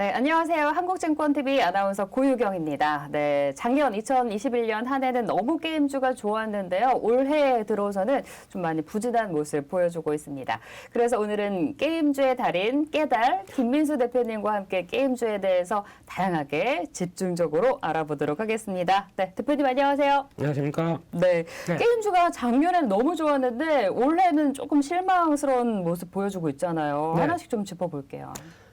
네, 안녕하세요. 한국증권TV 아나운서 고유경입니다. 네, 작년 2021년 한 해는 너무 게임주가 좋았는데요. 올해 들어서는 좀 많이 부진한 모습 보여주고 있습니다. 그래서 오늘은 게임주의 달인 깨달 김민수 대표님과 함께 게임주에 대해서 다양하게 집중적으로 알아보도록 하겠습니다. 네, 대표님 안녕하세요. 안녕하십니까. 네, 게임주가 작년에는 너무 좋았는데 올해는 조금 실망스러운 모습 보여주고 있잖아요. 네. 하나씩 좀 짚어볼게요.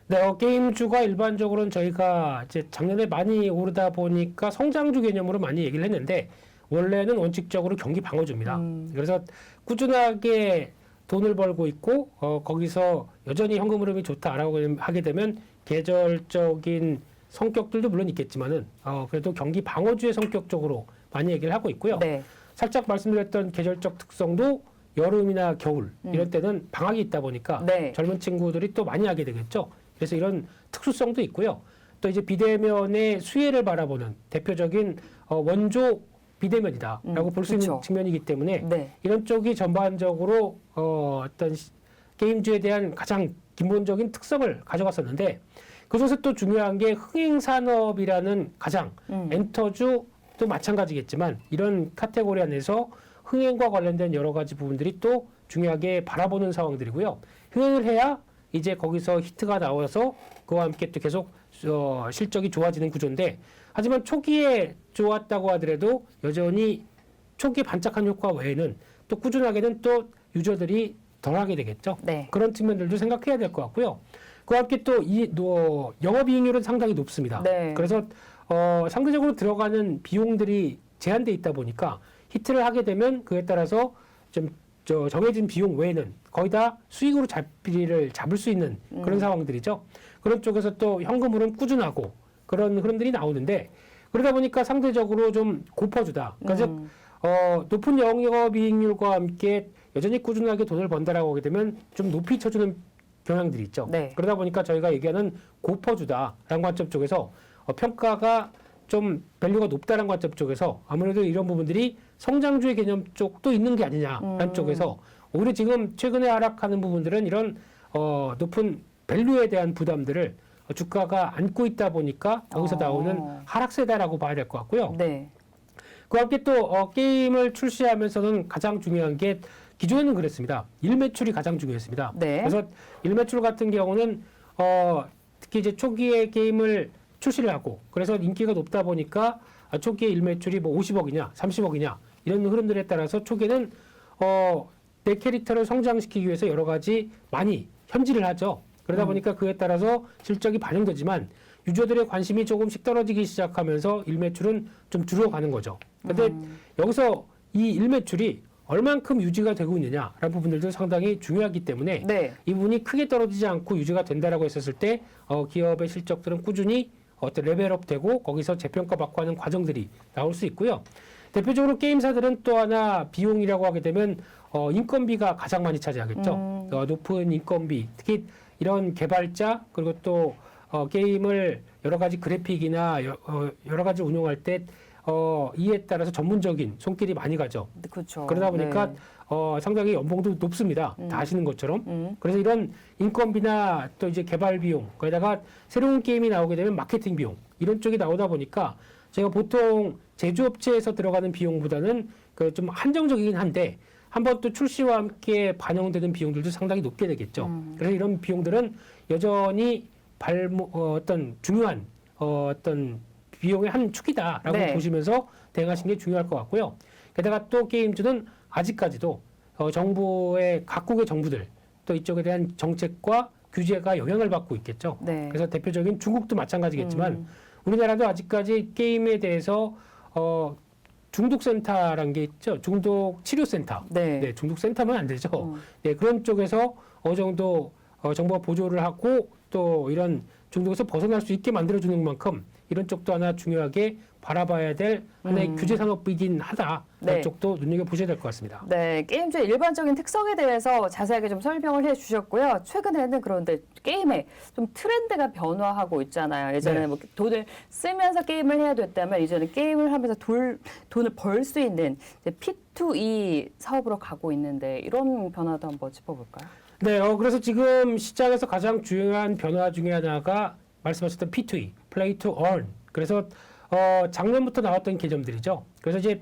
네, 게임주가 일반적으로는 저희가 이제 작년에 많이 오르다 보니까 성장주 개념으로 많이 얘기를 했는데 원래는 원칙적으로 경기 방어주입니다. 그래서 꾸준하게 돈을 벌고 있고 거기서 여전히 현금 흐름이 좋다라고 하게 되면 계절적인 성격들도 물론 있겠지만은 그래도 경기 방어주의 성격적으로 많이 얘기를 하고 있고요. 네. 살짝 말씀드렸던 계절적 특성도 여름이나 겨울 이럴 때는 방학이 있다 보니까 네. 젊은 친구들이 또 많이 하게 되겠죠. 그래서 이런 특수성도 있고요. 또 이제 비대면의 수혜를 바라보는 대표적인 원조 비대면이다라고 볼 수 있는 그쵸. 측면이기 때문에 네. 이런 쪽이 전반적으로 어떤 게임주에 대한 가장 기본적인 특성을 가져갔었는데 그것에서 또 중요한 게 흥행산업이라는 가장 엔터주도 마찬가지겠지만 이런 카테고리 안에서 흥행과 관련된 여러 가지 부분들이 또 중요하게 바라보는 상황들이고요. 흥행을 해야 이제 거기서 히트가 나와서 그와 함께 또 계속 실적이 좋아지는 구조인데 하지만 초기에 좋았다고 하더라도 여전히 초기에 반짝한 효과 외에는 또 꾸준하게는 또 유저들이 덜하게 되겠죠. 네. 그런 측면들도 생각해야 될 것 같고요. 그와 함께 또 이 영업이익률은 상당히 높습니다. 네. 그래서 상대적으로 들어가는 비용들이 제한돼 있다 보니까 히트를 하게 되면 그에 따라서 좀 정해진 비용 외에는 거의 다 수익으로 잡을 수 있는 그런 상황들이죠. 그런 쪽에서 또 현금 흐름 꾸준하고 그런 흐름들이 나오는데 그러다 보니까 상대적으로 좀 고퍼주다. 그러니까 즉 높은 영업이익률과 함께 여전히 꾸준하게 돈을 번다라고 하게 되면 좀 높이 쳐주는 경향들이 있죠. 네. 그러다 보니까 저희가 얘기하는 고퍼주다라는 관점 쪽에서 평가가 좀 밸류가 높다는 관점 쪽에서 아무래도 이런 부분들이 성장주의 개념 쪽도 있는 게 아니냐라는 쪽에서 오히려 지금 최근에 하락하는 부분들은 이런 높은 밸류에 대한 부담들을 주가가 안고 있다 보니까 거기서 나오는 하락세다라고 봐야 될 것 같고요. 네. 그와 함께 또 게임을 출시하면서는 가장 중요한 게 기존에는 그랬습니다. 일매출이 가장 중요했습니다. 네. 그래서 일매출 같은 경우는 특히 이제 초기에 게임을 출시를 하고 그래서 인기가 높다 보니까 초기에 일매출이 뭐 50억이냐 30억이냐 이런 흐름들에 따라서 초기에는 내 캐릭터를 성장시키기 위해서 여러 가지 많이 현질을 하죠. 그러다 보니까 그에 따라서 실적이 반영되지만 유저들의 관심이 조금씩 떨어지기 시작하면서 일매출은 좀 줄어가는 거죠. 근데 여기서 이 일매출이 얼만큼 유지가 되고 있느냐라는 부분들도 상당히 중요하기 때문에 네. 이 부분이 크게 떨어지지 않고 유지가 된다라고 했었을 때 기업의 실적들은 꾸준히 어떤 레벨업되고 거기서 재평가 받고 하는 과정들이 나올 수 있고요. 대표적으로 게임사들은 또 하나 비용이라고 하게 되면 인건비가 가장 많이 차지하겠죠. 높은 인건비, 특히 이런 개발자 그리고 또 게임을 여러 가지 그래픽이나 여러 가지 운용할 때 이에 따라서 전문적인 손길이 많이 가죠. 그렇죠. 그러다 보니까 네. 상당히 연봉도 높습니다. 다 아시는 것처럼. 그래서 이런 인건비나 또 이제 개발 비용, 거기다가 새로운 게임이 나오게 되면 마케팅 비용, 이런 쪽이 나오다 보니까 제가 보통 제조업체에서 들어가는 비용보다는 그 좀 한정적이긴 한데 한번 또 출시와 함께 반영되는 비용들도 상당히 높게 되겠죠. 그래서 이런 비용들은 여전히 어떤 중요한 어떤 비용의 한 축이다라고 네. 보시면서 대응하시는 게 중요할 것 같고요. 게다가 또 게임주는 아직까지도 정부의 각국의 정부들 또 이쪽에 대한 정책과 규제가 영향을 받고 있겠죠. 네. 그래서 대표적인 중국도 마찬가지겠지만 우리나라도 아직까지 게임에 대해서 중독센터라는 게 있죠. 중독치료센터. 네. 중독센터면 안 되죠. 네, 그런 쪽에서 어느 정도 정부가 보조를 하고 또 이런 중독에서 벗어날 수 있게 만들어주는 만큼 이런 쪽도 하나 중요하게 바라봐야 될 하나의 규제 산업이긴 하다. 네. 그런 쪽도 눈여겨보셔야 될 것 같습니다. 네, 게임주의 일반적인 특성에 대해서 자세하게 좀 설명을 해주셨고요. 최근에는 그런데 게임에 좀 트렌드가 변화하고 있잖아요. 예전에 네. 뭐 돈을 쓰면서 게임을 해야 됐다면 이제는 게임을 하면서 돈을 벌 수 있는 이제 P2E 사업으로 가고 있는데 이런 변화도 한번 짚어볼까요? 네, 그래서 지금 시장에서 가장 중요한 변화 중에 하나가 말씀하셨던 P2E, Play to Earn. 그래서 작년부터 나왔던 개념들이죠. 그래서 이제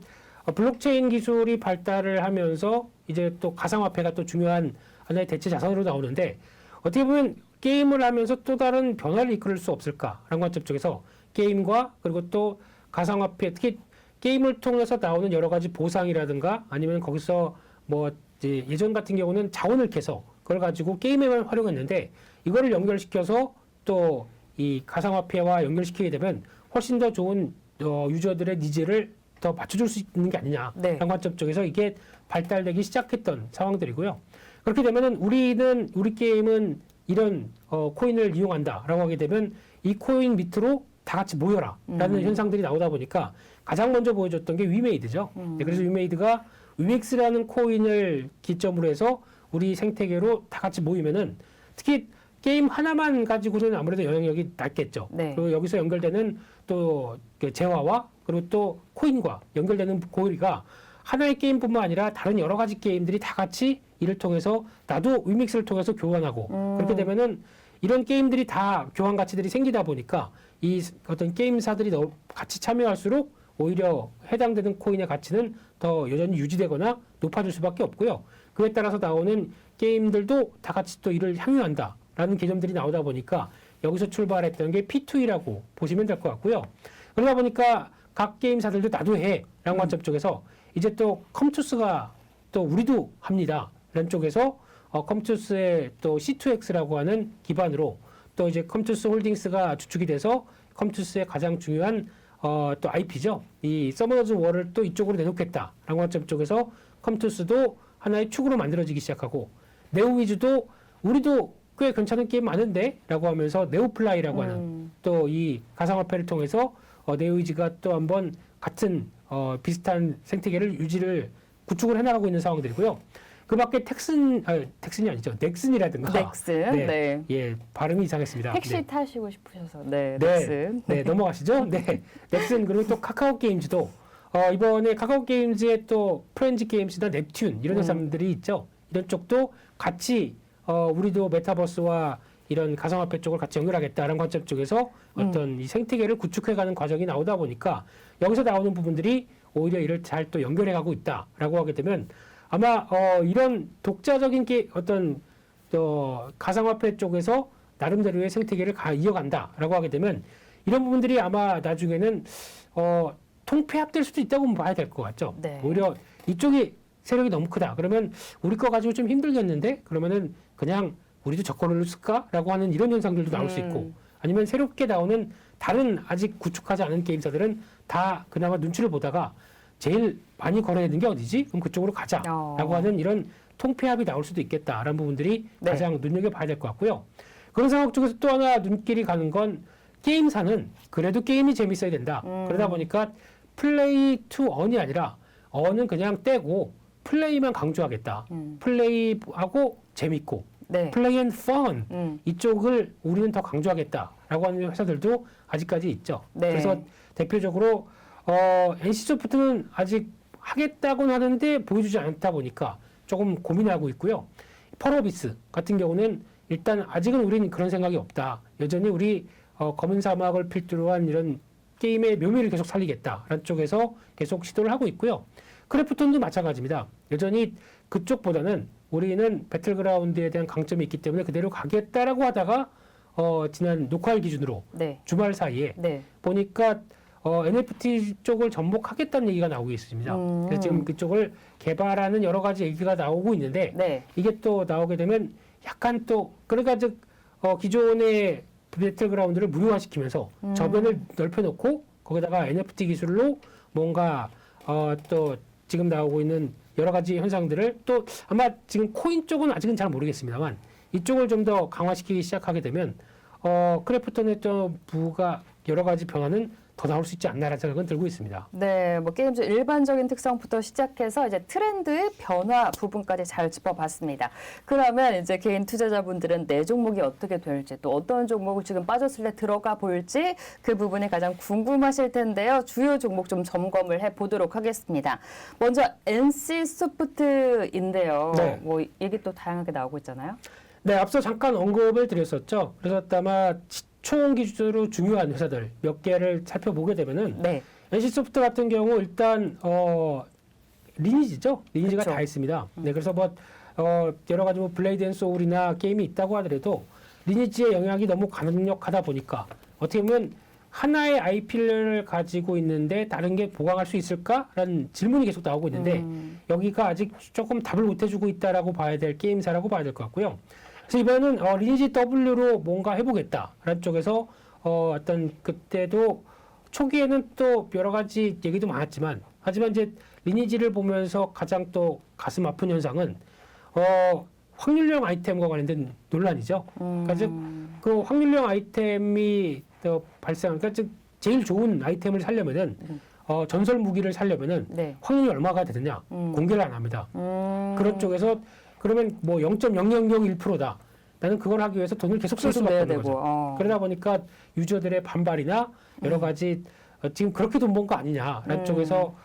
블록체인 기술이 발달을 하면서 이제 또 가상화폐가 또 중요한 하나의 대체 자산으로 나오는데 어떻게 보면 게임을 하면서 또 다른 변화를 이끌 수 없을까라는 관점 쪽에서 게임과 그리고 또 가상화폐 특히 게임을 통해서 나오는 여러 가지 보상이라든가 아니면 거기서 뭐 이제 예전 같은 경우는 자원을 캐서 그걸 가지고 게임에만 활용했는데 이거를 연결시켜서 또 이 가상화폐와 연결시키게 되면 훨씬 더 좋은 유저들의 니즈를 더 맞춰줄 수 있는 게 아니냐라는 네. 관점 쪽에서 이게 발달되기 시작했던 상황들이고요. 그렇게 되면은 우리 게임은 이런 코인을 이용한다라고 하게 되면 이 코인 밑으로 다 같이 모여라라는 현상들이 나오다 보니까 가장 먼저 보여줬던 게 위메이드죠. 네, 그래서 위메이드가 위믹스라는 코인을 기점으로 해서 우리 생태계로 다 같이 모이면은 특히 게임 하나만 가지고는 아무래도 영향력이 낮겠죠. 네. 그리고 여기서 연결되는 또 재화와 그리고 또 코인과 연결되는 고리가 하나의 게임뿐만 아니라 다른 여러 가지 게임들이 다 같이 이를 통해서 나도 위믹스를 통해서 교환하고 그렇게 되면은 이런 게임들이 다 교환 가치들이 생기다 보니까 이 어떤 게임사들이 같이 참여할수록 오히려 해당되는 코인의 가치는 더 여전히 유지되거나 높아질 수밖에 없고요. 그에 따라서 나오는 게임들도 다 같이 또 이를 향유한다라는 개념들이 나오다 보니까 여기서 출발했던 게 P2E라고 보시면 될 것 같고요. 그러다 보니까 각 게임사들도 나도 해라는 관점 쪽에서 이제 또 컴투스가 또 우리도 합니다. 이런 쪽에서 컴투스의 또 C2X라고 하는 기반으로 또 이제 컴투스 홀딩스가 주축이 돼서 컴투스의 가장 중요한 또 IP죠. 이 서머너즈 월을 또 이쪽으로 내놓겠다라는 관점 쪽에서 컴투스도 하나의 축으로 만들어지기 시작하고 네오위즈도 우리도 꽤 괜찮은 게임 많은데 라고 하면서 네오플라이라고 하는 또 이 가상화폐를 통해서 네오위즈가 또 한번 같은 비슷한 생태계를 구축을 해나가고 있는 상황들이고요. 그 밖에 텍슨이 아니죠. 넥슨이라든가. 넥슨. 네. 예, 발음이 이상했습니다. 택시 네. 타시고 싶으셔서. 네, 네. 넥슨. 네, 넘어가시죠. 네. 넥슨 그리고 또 카카오 게임즈도 이번에 카카오 게임즈의 또 프렌즈 게임즈나 넵튠 이런 회사들이 있죠. 이런 쪽도 같이 우리도 메타버스와 이런 가상화폐 쪽을 같이 연결하겠다라는 관점 쪽에서 어떤 이 생태계를 구축해가는 과정이 나오다 보니까 여기서 나오는 부분들이 오히려 이를 잘 또 연결해가고 있다라고 하게 되면 아마 이런 독자적인 어떤 가상화폐 쪽에서 나름대로의 생태계를 이어간다라고 하게 되면 이런 부분들이 아마 나중에는 통폐합될 수도 있다고 봐야 될 것 같죠. 네. 오히려 이쪽이 세력이 너무 크다. 그러면 우리 거 가지고 좀 힘들겠는데 그러면은 그냥 우리도 저 거를 쓸까라고 하는 이런 현상들도 나올 수 있고 아니면 새롭게 나오는 다른 아직 구축하지 않은 게임사들은 다 그나마 눈치를 보다가 제일 많이 걸어야 되는 게 어디지? 그럼 그쪽으로 가자라고 하는 이런 통폐합이 나올 수도 있겠다라는 부분들이 네. 가장 눈여겨봐야 될 것 같고요. 그런 상황 쪽에서 또 하나 눈길이 가는 건 게임사는 그래도 게임이 재밌어야 된다. 그러다 보니까 플레이 투 언이 아니라 언은 그냥 떼고 플레이만 강조하겠다. 플레이하고 재밌고 네. 플레이 앤 펀 이쪽을 우리는 더 강조하겠다라고 하는 회사들도 아직까지 있죠. 네. 그래서 대표적으로 NC소프트는 아직 하겠다고는 하는데 보여주지 않다 보니까 조금 고민하고 있고요. 펄어비스 같은 경우는 일단 아직은 우리는 그런 생각이 없다. 여전히 우리 검은 사막을 필두로 한 이런 게임의 묘미를 계속 살리겠다라는 쪽에서 계속 시도를 하고 있고요. 크래프톤도 마찬가지입니다. 여전히 그쪽보다는 우리는 배틀그라운드에 대한 강점이 있기 때문에 그대로 가겠다라고 하다가 지난 녹화일 기준으로 네. 주말 사이에 네. 보니까 NFT 쪽을 전복하겠다는 얘기가 나오고 있습니다. 그래서 지금 그쪽을 개발하는 여러 가지 얘기가 나오고 있는데 네. 이게 또 나오게 되면 약간 또 그러니까 즉 기존의 배틀그라운드를 무료화시키면서 저변을 넓혀놓고 거기다가 NFT 기술로 뭔가 또 지금 나오고 있는 여러 가지 현상들을 또 아마 지금 코인 쪽은 아직은 잘 모르겠습니다만 이쪽을 좀 더 강화시키기 시작하게 되면 크래프톤의 또 부가 여러 가지 변화는 더 나올 수 있지 않나라는 생각은 들고 있습니다. 네, 뭐 게임즈 일반적인 특성부터 시작해서 이제 트렌드의 변화 부분까지 잘 짚어봤습니다. 그러면 이제 개인 투자자분들은 내 종목이 어떻게 될지 또 어떤 종목을 지금 빠졌을 때 들어가 볼지 그 부분이 가장 궁금하실 텐데요. 주요 종목 좀 점검을 해보도록 하겠습니다. 먼저 NC소프트인데요. 네. 뭐 얘기 또 다양하게 나오고 있잖아요. 네, 앞서 잠깐 언급을 드렸었죠. 그래서 아마 총 기준으로 중요한 회사들 몇 개를 살펴보게 되면은 네. NC소프트 같은 경우 일단 리니지죠. 리니지가 그쵸. 다 있습니다. 네, 그래서 뭐 여러 가지 뭐 블레이드 앤 소울이나 게임이 있다고 하더라도 리니지의 영향이 너무 강력하다 보니까 어떻게 보면 하나의 IP를 가지고 있는데 다른 게 보강할 수 있을까라는 질문이 계속 나오고 있는데 여기가 아직 조금 답을 못 해주고 있다라고 봐야 될 게임사라고 봐야 될 것 같고요. 그래서 이번에는 리니지 W로 뭔가 해보겠다라는 쪽에서 어떤 그때도 초기에는 또 여러 가지 얘기도 많았지만 하지만 이제 리니지를 보면서 가장 또 가슴 아픈 현상은 확률형 아이템과 관련된 논란이죠. 그러니까 즉 그 확률형 아이템이 발생한 그러니까 즉 제일 좋은 아이템을 살려면은 전설 무기를 살려면은 네. 확률이 얼마가 되느냐 공개를 안 합니다. 그런 쪽에서 그러면 뭐 0.0001%다. 나는 그걸 하기 위해서 돈을 계속 쓸 수밖에 없는 거죠. 그러다 보니까 유저들의 반발이나 여러 가지 지금 그렇게 돈 번 거 아니냐라는 쪽에서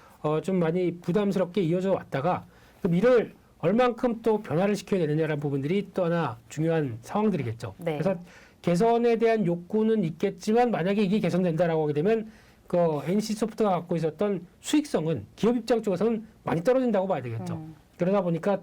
좀 많이 부담스럽게 이어져 왔다가 그럼 이를 얼만큼 또 변화를 시켜야 되느냐라는 부분들이 또 하나 중요한 상황들이겠죠. 네. 그래서 개선에 대한 욕구는 있겠지만 만약에 이게 개선된다라고 하게 되면 그 NC소프트가 갖고 있었던 수익성은 기업 입장 쪽에서는 많이 떨어진다고 봐야 되겠죠. 그러다 보니까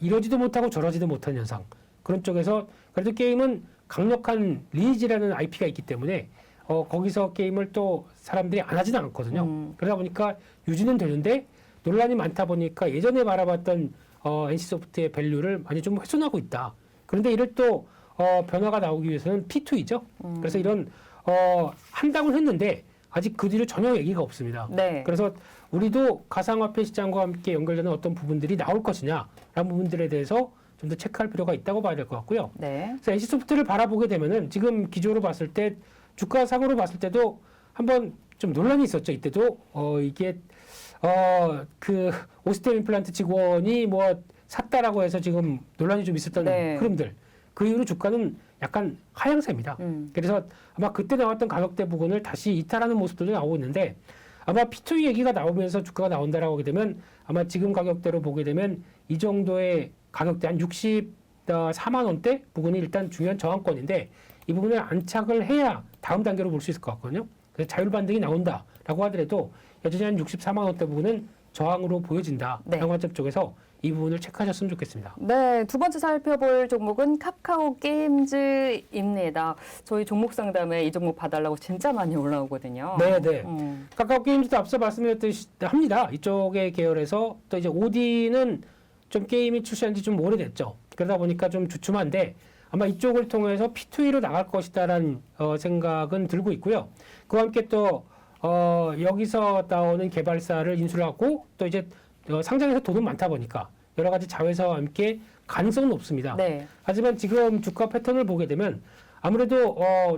이러지도 못하고 저러지도 못하는 현상. 그런 쪽에서 그래도 게임은 강력한 리니지라는 IP가 있기 때문에 거기서 게임을 또 사람들이 안 하지는 않거든요. 그러다 보니까 유지는 되는데 논란이 많다 보니까 예전에 바라봤던 NC소프트의 밸류를 많이 좀 훼손하고 있다. 그런데 이를 또 변화가 나오기 위해서는 P2이죠. 그래서 이런 한다고 했는데 아직 그 뒤로 전혀 얘기가 없습니다. 네. 그래서 우리도 가상화폐 시장과 함께 연결되는 어떤 부분들이 나올 것이냐라는 부분들에 대해서 좀 더 체크할 필요가 있다고 봐야 될 것 같고요. 네. 그래서 NC소프트를 바라보게 되면은 지금 기조로 봤을 때 주가상으로 봤을 때도 한번 좀 논란이 있었죠. 이때도 이게 그 오스템 임플란트 직원이 뭐 샀다라고 해서 지금 논란이 좀 있었던 네. 흐름들. 그 이후로 주가는 약간 하향세입니다. 그래서 아마 그때 나왔던 가격대 부분을 다시 이탈하는 모습들도 나오고 있는데 아마 P2E 얘기가 나오면서 주가가 나온다라고 하게 되면 아마 지금 가격대로 보게 되면 이 정도의 가격대 한 64만 원대 부분이 일단 중요한 저항권인데 이 부분을 안착을 해야 다음 단계로 볼 수 있을 것 같거든요. 그래서 자율 반등이 나온다라고 하더라도 여전히 한 64만 원대 부분은 저항으로 보여진다. 네. 라는 관점 쪽에서 이 부분을 체크하셨으면 좋겠습니다. 네, 두 번째 살펴볼 종목은 카카오 게임즈입니다. 저희 종목 상담에 이 종목 봐달라고 진짜 많이 올라오거든요. 네, 네. 카카오 게임즈도 앞서 말씀드렸듯이 합니다. 이쪽의 계열에서 또 이제 OD는 좀 게임이 출시한 지 좀 오래됐죠. 그러다 보니까 좀 주춤한데 아마 이쪽을 통해서 P2E로 나갈 것이다라는 생각은 들고 있고요. 그와 함께 또 여기서 나오는 개발사를 인수하고 또 이제 상장에서 돈은 많다 보니까 여러 가지 자회사와 함께 가능성은 높습니다. 네. 하지만 지금 주가 패턴을 보게 되면 아무래도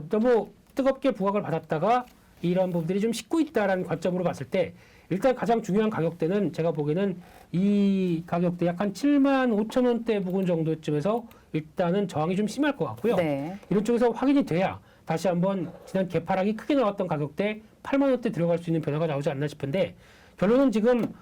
너무 뜨겁게 부각을 받았다가 이런 부분들이 좀 식고 있다라는 관점으로 봤을 때 일단 가장 중요한 가격대는 제가 보기에는 이 가격대 약 한 7만 5천 원대 부근 정도쯤에서 일단은 저항이 좀 심할 것 같고요. 네. 이런 쪽에서 확인이 돼야 다시 한번 지난 개파락이 크게 나왔던 가격대 8만 원대 들어갈 수 있는 변화가 나오지 않나 싶은데 결론은 지금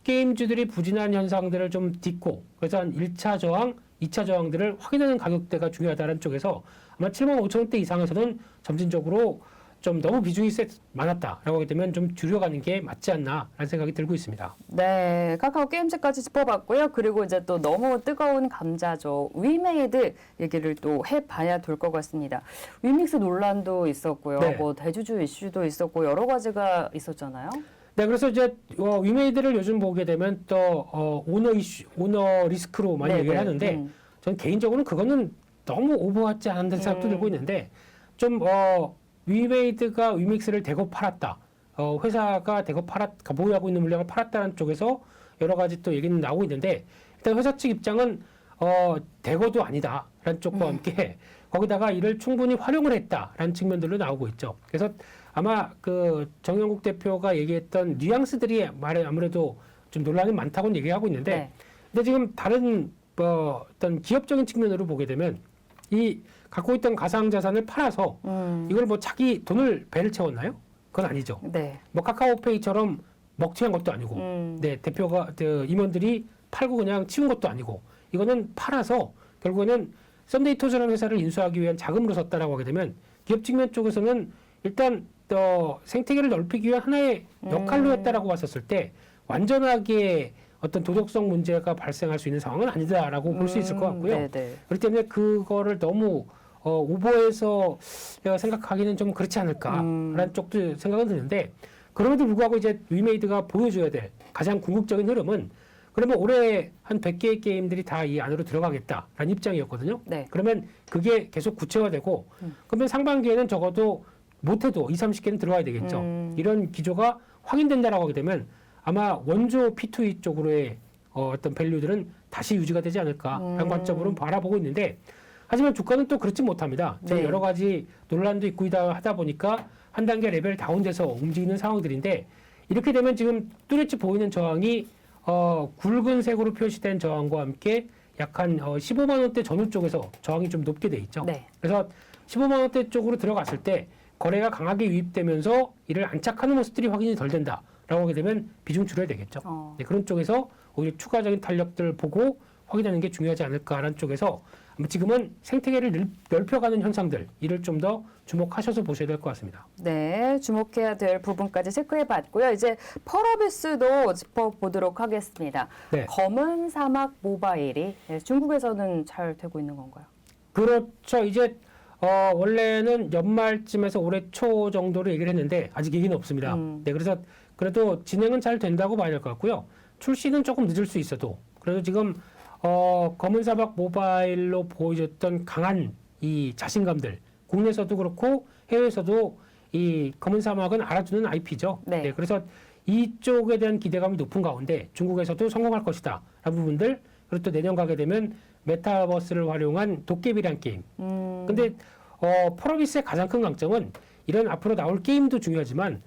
게임주들이 부진한 현상들을 좀 딛고 그래서 한 1차 저항, 2차 저항들을 확인하는 가격대가 중요하다는 쪽에서 아마 7만 5천 원대 이상에서는 점진적으로 좀 너무 비중이 많았다라고 하게 되면 좀 줄여가는 게 맞지 않나라는 생각이 들고 있습니다. 네, 카카오 게임즈까지 짚어봤고요. 그리고 이제 또 너무 뜨거운 감자죠. 위메이드 얘기를 또 해봐야 될 것 같습니다. 위믹스 논란도 있었고요. 네. 뭐 대주주 이슈도 있었고 여러 가지가 있었잖아요. 네, 그래서 이제 위메이드를 요즘 보게 되면 또 오너 이슈, 오너 리스크로 많이 네, 얘기를 네. 하는데 저는 개인적으로는 그거는 너무 오버하지 않은 생각도 들고 있는데 좀 위메이드가 위믹스를 대거 팔았다. 회사가 대거 보유하고 있는 물량을 팔았다는 쪽에서 여러 가지 또 얘기는 나오고 있는데 일단 회사 측 입장은 대거도 아니다라는 쪽과 함께 거기다가 이를 충분히 활용을 했다라는 측면들로 나오고 있죠. 그래서 아마 그 정영국 대표가 얘기했던 뉘앙스들이 아무래도 좀 논란이 많다고는 얘기하고 있는데 네. 근데 지금 다른 어떤 기업적인 측면으로 보게 되면 이 갖고 있던 가상자산을 팔아서 이걸 뭐 자기 돈을 배를 채웠나요? 그건 아니죠. 네. 뭐 카카오페이처럼 먹튀한 것도 아니고, 네, 대표가, 임원들이 팔고 그냥 치운 것도 아니고, 이거는 팔아서 결국에는 썬데이 토즈라는 회사를 인수하기 위한 자금으로 썼다라고 하게 되면 기업 측면 쪽에서는 일단 생태계를 넓히기 위한 하나의 역할로 했다라고 봤었을 때 완전하게 어떤 도덕성 문제가 발생할 수 있는 상황은 아니다라고 볼 수 있을 것 같고요. 네네. 그렇기 때문에 그거를 너무 오버해서 내가 생각하기는 좀 그렇지 않을까라는 쪽도 생각은 드는데 그럼에도 불구하고 이제 위메이드가 보여줘야 될 가장 궁극적인 흐름은 그러면 올해 한 100개의 게임들이 다 이 안으로 들어가겠다라는 입장이었거든요. 네. 그러면 그게 계속 구체화되고 그러면 상반기에는 적어도 못해도 20, 30개는 들어와야 되겠죠. 이런 기조가 확인된다라고 하게 되면 아마 원조 P2E 쪽으로의 어떤 밸류들은 다시 유지가 되지 않을까라는 관점으로 바라보고 있는데 하지만 주가는 또 그렇지 못합니다. 지금 네. 여러 가지 논란도 있고 하다 보니까 한 단계 레벨 다운돼서 움직이는 상황들인데 이렇게 되면 지금 뚜렷이 보이는 저항이 굵은색으로 표시된 저항과 함께 약 한 15만 원대 전후 쪽에서 저항이 좀 높게 돼 있죠. 네. 그래서 15만 원대 쪽으로 들어갔을 때 거래가 강하게 유입되면서 이를 안착하는 모습들이 확인이 덜 된다라고 하게 되면 비중 줄여야 되겠죠. 네, 그런 쪽에서 오히려 추가적인 탄력들을 보고 확인하는 게 중요하지 않을까라는 쪽에서 아마 지금은 생태계를 넓혀가는 현상들 이를 좀 더 주목하셔서 보셔야 될 것 같습니다. 네, 주목해야 될 부분까지 체크해봤고요. 이제 펄어비스도 짚어보도록 하겠습니다. 네. 검은 사막 모바일이 중국에서는 잘 되고 있는 건가요? 그렇죠. 이제 원래는 연말쯤에서 올해 초 정도로 얘기를 했는데 아직 얘기는 없습니다. 네, 그래서 그래도 진행은 잘 된다고 봐야 될 것 같고요. 출시는 조금 늦을 수 있어도 그래도 지금 검은 사막 모바일로 보여줬던 강한 이 자신감들 국내에서도 그렇고 해외에서도 이 검은 사막은 알아주는 IP죠. 네. 그래서 이쪽에 대한 기대감이 높은 가운데 중국에서도 성공할 것이다. 라는 부분들 그리고 또 내년 가게 되면 메타버스를 활용한 도깨비란 게임. 근데 펄어비스의 가장 큰 강점은 이런 앞으로 나올 게임도 중요하지만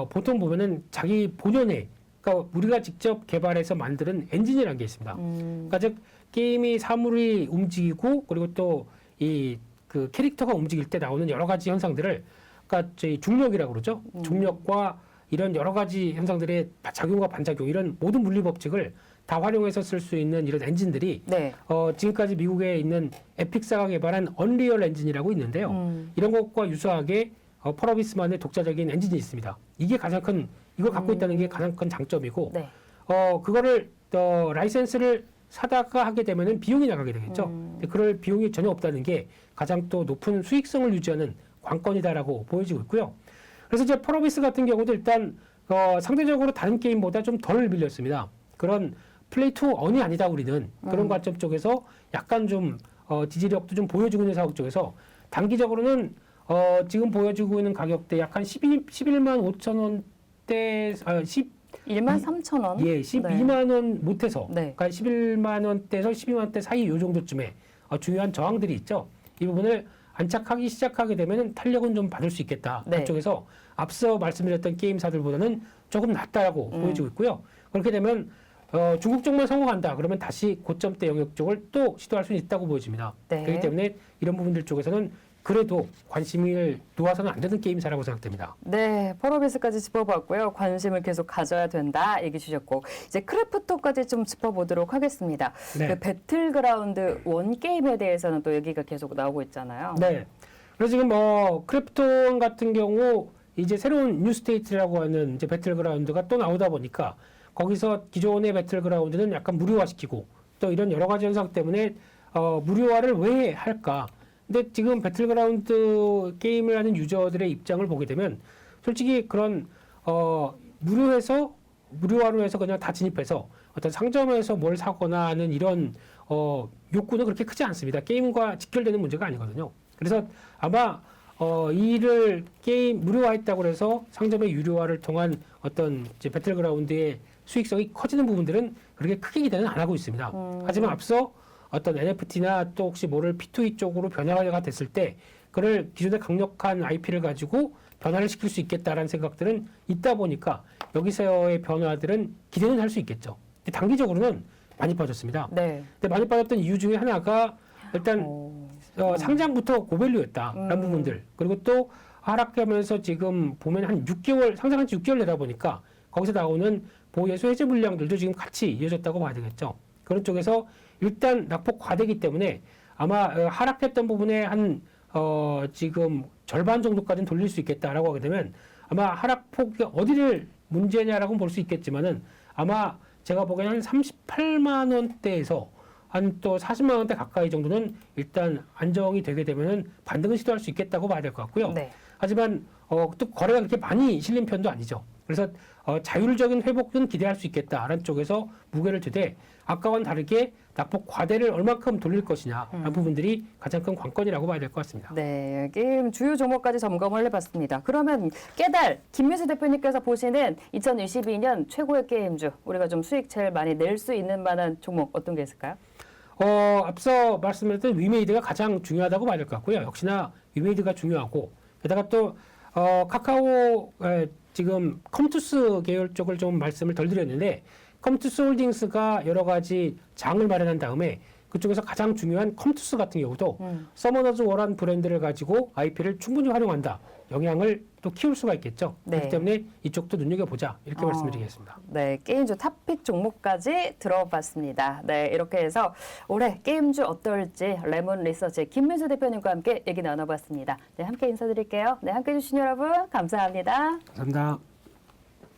보통 보면은 자기 본연의 그러니까 우리가 직접 개발해서 만드는 엔진이라는 게 있습니다. 그러니까 즉 게임이 사물이 움직이고 그리고 또 이 그 캐릭터가 움직일 때 나오는 여러 가지 현상들을 그러니까 저희 중력이라고 그러죠. 중력과 이런 여러 가지 현상들의 작용과 반작용 이런 모든 물리 법칙을 다 활용해서 쓸 수 있는 이런 엔진들이 네. 지금까지 미국에 있는 에픽사가 개발한 언리얼 엔진이라고 있는데요. 이런 것과 유사하게 펄어비스만의 독자적인 엔진이 있습니다. 이게 가장 큰 이걸 갖고 있다는 게 가장 큰 장점이고 네. 그거를 라이센스를 사다가 하게 되면은 비용이 나가게 되겠죠. 근데 그럴 비용이 전혀 없다는 게 가장 또 높은 수익성을 유지하는 관건이다라고 보여지고 있고요. 그래서 이제 펄어비스 같은 경우도 일단 상대적으로 다른 게임보다 좀 덜 밀렸습니다. 그런 플레이 투 언이 아니다 우리는 그런 관점 쪽에서 약간 좀 지지력도 좀 보여주고 있는 사업 쪽에서 단기적으로는 지금 보여주고 있는 가격대 약 한 11만 5천 원대 1만 3천 원? 예, 12만 원 못해서 네. 그러니까 11만 원대에서 12만 원대 사이 요 정도쯤에 중요한 저항들이 있죠. 이 부분을 안착하기 시작하게 되면 탄력은 좀 받을 수 있겠다. 네. 그쪽에서 앞서 말씀드렸던 게임사들보다는 조금 낫다라고 보여지고 있고요. 그렇게 되면 중국 쪽만 성공한다. 그러면 다시 고점대 영역 쪽을 또 시도할 수 있다고 보여집니다. 네. 그렇기 때문에 이런 부분들 쪽에서는 그래도 관심을 놓아서는 안 되는 게임사라고 생각됩니다. 네, 펄어비스까지 짚어봤고요. 관심을 계속 가져야 된다 얘기 주셨고 이제 크래프톤까지 좀 짚어보도록 하겠습니다. 네. 그 배틀그라운드 원 게임에 대해서는 또 얘기가 계속 나오고 있잖아요. 네. 그래서 지금 크래프톤 같은 경우 이제 새로운 뉴스테이트라고 하는 이제 배틀그라운드가 또 나오다 보니까 거기서 기존의 배틀그라운드는 약간 무료화시키고 또 이런 여러 가지 현상 때문에 무료화를 왜 할까? 근데 지금 배틀그라운드 게임을 하는 유저들의 입장을 보게 되면 솔직히 그런 무료화로 해서 그냥 다 진입해서 어떤 상점에서 뭘 사거나 하는 이런 욕구는 그렇게 크지 않습니다. 게임과 직결되는 문제가 아니거든요. 그래서 아마 이를 게임 무료화했다고 해서 상점의 유료화를 통한 어떤 이제 배틀그라운드의 수익성이 커지는 부분들은 그렇게 크게 기대는 안 하고 있습니다. 하지만 앞서 어떤 NFT나 또 혹시 모를 P2E 쪽으로 변화가 됐을 때 그를 기존의 강력한 IP를 가지고 변화를 시킬 수 있겠다라는 생각들은 있다 보니까 여기서의 변화들은 기대는 할 수 있겠죠. 근데 단기적으로는 많이 빠졌습니다. 네. 근데 많이 빠졌던 이유 중에 하나가 일단 상장부터 고밸류였다라는 부분들 그리고 또 하락하면서 지금 보면 한 6개월 상장한 지 6개월 되다 보니까 거기서 나오는 보유예수 해제 물량들도 지금 같이 이어졌다고 봐야 되겠죠. 그런 쪽에서 일단 낙폭 과대기 때문에 아마 하락했던 부분에 한 지금 절반 정도까지는 돌릴 수 있겠다라고 하게 되면 아마 하락폭이 어디를 문제냐라고 볼 수 있겠지만은 아마 제가 보기에는 한 38만 원대에서 한 또 40만 원대 가까이 정도는 일단 안정이 되게 되면은 반등을 시도할 수 있겠다고 봐야 될 것 같고요. 네. 하지만 또 거래가 그렇게 많이 실린 편도 아니죠. 그래서 자율적인 회복은 기대할 수 있겠다라는 쪽에서 무게를 두되 아까와는 다르게 낙폭 과대를 얼만큼 돌릴 것이냐라는 부분들이 가장 큰 관건이라고 봐야 될 것 같습니다. 네, 게임 주요 종목까지 점검을 해봤습니다. 그러면 깨달 김민수 대표님께서 보시는 2022년 최고의 게임주, 우리가 좀 수익 제일 많이 낼 수 있는 만한 종목 어떤 게 있을까요? 앞서 말씀드렸던 위메이드가 가장 중요하다고 봐야 될 것 같고요. 역시나 위메이드가 중요하고 게다가 또 카카오 지금 컴투스 계열 쪽을 좀 말씀을 덜 드렸는데 컴투스 홀딩스가 여러 가지 장을 마련한 다음에 그쪽에서 가장 중요한 컴투스 같은 경우도 서머너즈 워란 브랜드를 가지고 IP를 충분히 활용한다. 영향을 또 키울 수가 있겠죠. 네. 그렇기 때문에 이쪽도 눈여겨보자. 이렇게 말씀드리겠습니다. 네, 게임주 탑픽 종목까지 들어봤습니다. 네, 이렇게 해서 올해 게임주 어떨지 레몬 리서치 김민수 대표님과 함께 얘기 나눠봤습니다. 네, 함께 인사드릴게요. 네, 함께 해주신 여러분 감사합니다. 감사합니다.